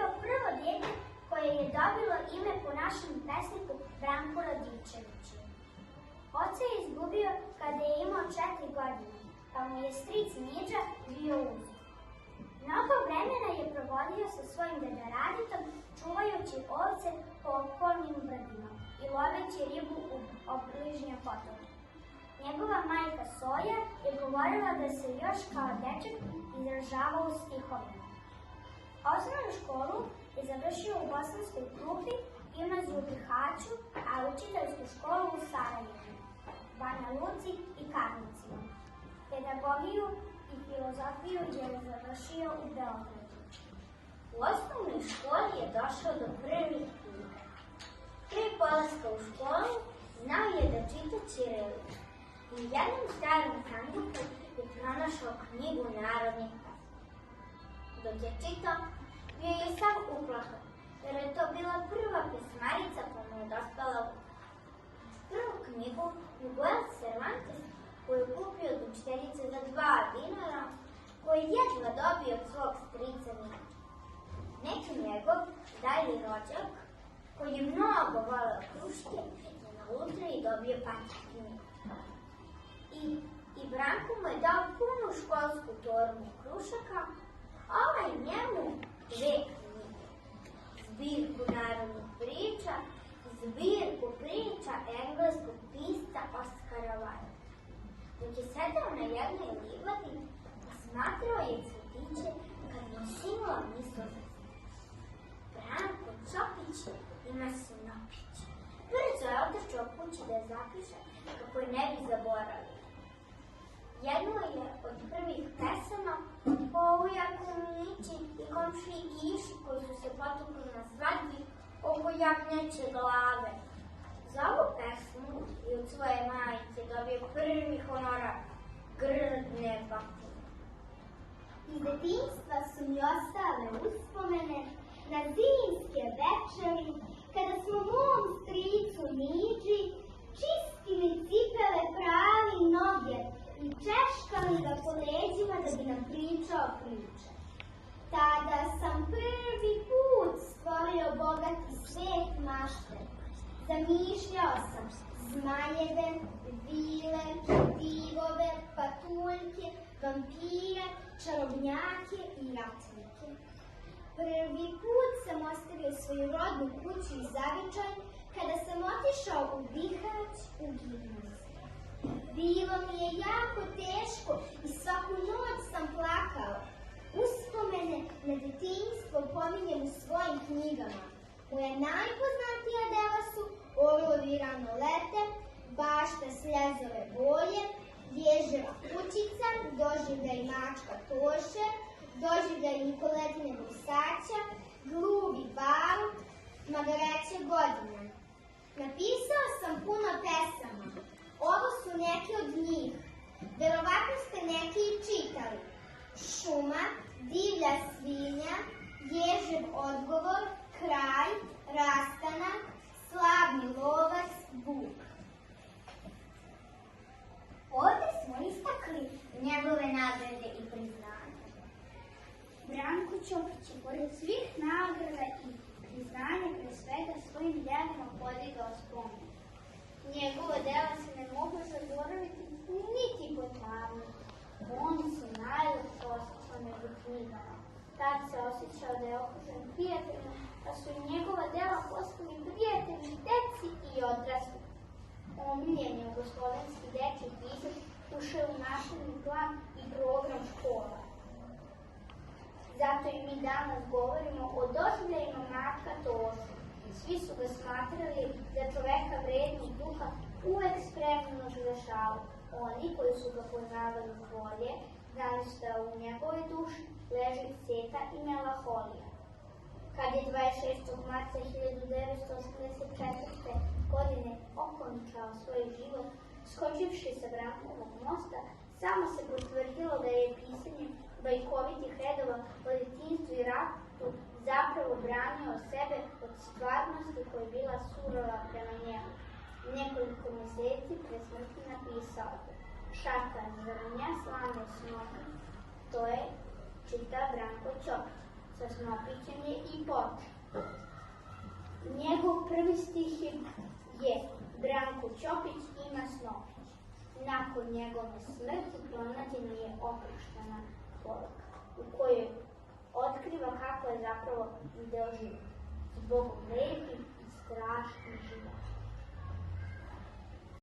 bio prvo dijete koje je dobilo ime po našem pesniku Branku Radičeviću. Oca je izgubio kada je imao 4 godine, pa mu je stric Miđa bio uz. Mnogo vremena je provodio sa svojim dedoraditom, čuvajući ovce po okolnim brdima i loveći ribu u obližnjem potoku. Njegova majka Soja je govorila da se još kao dečak izražavao stihovima. Osnovnu školu je završio u Bosanskoj Krupi, gimnaziju u Bihaću, a učiteljsku školu u Sarajevu, Banja Luci i Karlovcima. Pedagogiju i filozofiju je završio u Beogradu. U osnovnoj školi je došao do prvih knjiga. Prije polaska u školu znao je da čita ćirilicu. U jednom starom sanduku je pronašao knjigu narodnih pesama. Dok je čitao, bio je sav uplašen, jer je to bila prva pesmarica pa mu je dospela u glavu. Prvu knjigu Miguel Cervantes, koju je kupio od učiteljice za 2 dinara, koji je jedva dobio od svog strica Miđa. Neki njegov dalji rođak, koji je mnogo voleo kruške, je na lutriji dobio paket knjigu. I Branko mu je dao punu školsku torbu krušaka, a ovaj njemu 2 knjige. Zbirku narodnih priča, zbirku priča engleskog pisca Oskara Wilda. Dok je sedao na jednoj livadi, posmatrao je cvetiće kad mu sinula misla za Branko Čopić ima sinopić. Brzo je otrčao kući da je zapiše kako je ne bi zaboravio. Jedno je od prvih pesama o ujaku Mići i komšiji Giši koji su se potukli na svadbi oko jagnjeće glave. Za ovu pesmu i od svoje majke dobio prvi honorar grdne batine. Iz detinjstva su mi ostale uspomene na zimske večeri kada smo mom stricu Miđi čistili cipele pravi noge i češkali ga po leđima da bi nam pričao priče. Tada sam prvi put stvorio bogati svet mašte. Zamišljao sam zmajeve, vile, divove, patuljke, vampire, čarobnjake i ratnike. Prvi put sam ostavio svoju rodnu kuću i zavičaj kada sam otišao u Bihać u gimnaziju. Bilo mi je jako teško i svaku noć sam plakao. Uspomene na detinjstvo pominjem u svojim knjigama. Moja najpoznatija dela su Orlovi rano lete, Bašta sljezove boje, Ježeva kućica, Doživljaj mačka Toše, Doživljaj Nikoletine brisača, Gluvi barut, Magareće godine. Napisao sam puno pesama. Ovo su neke od njih. Verovatno ste neki i čitali. Šuma, Divlja svinja, Ježev odgovor, Kraj, Rastanak, Slavni lovac, Vuk. Ovdje smo istakli njegove nagrade i priznanja. Branko Ćopić je pored svih nagrada i priznanja pre svega svojim delima podigao spomen. Njegova dela se ne mogu zaboraviti niti potraviti. Oni su najlepše osjećao među knjigama. Tad se osjećao da je okružen prijateljima, pa su i njegova dela postali prijatelji deci i odrasli. Omiljen jugoslovenski dečji pisac ušao u nastavni plan i program škola. Zato i mi danas govorimo o doživljajima mačka Tošu. Svi su ga smatrali za čoveka vrednog duha, uvek spremnog za šalu. Oni koji su ga poznavali bolje, znali su da u njegovoj duši leži seta i melaholija. Kad je 26. marta 1984. godine okončao svoj život, skočivši sa Brankovog mosta, samo se potvrdilo da je pisanjem bajkovitih redova o detinjstvu i ratu zapravo branio sebe od stvarnosti koja je bila surova prema njemu. Nekoliko meseci pre smrti napisao: Šaka zrnja, slane smoka. To je čita Branko Ćopić. sa Snopićem je i počeo. Njegov prvi stih je Branko Ćopić ima Snopić. Nakon njegove smrti pronađena je oproštena poruka u kojoj otkriva kako je zapravo video život. Zbog lepih i strašnih života.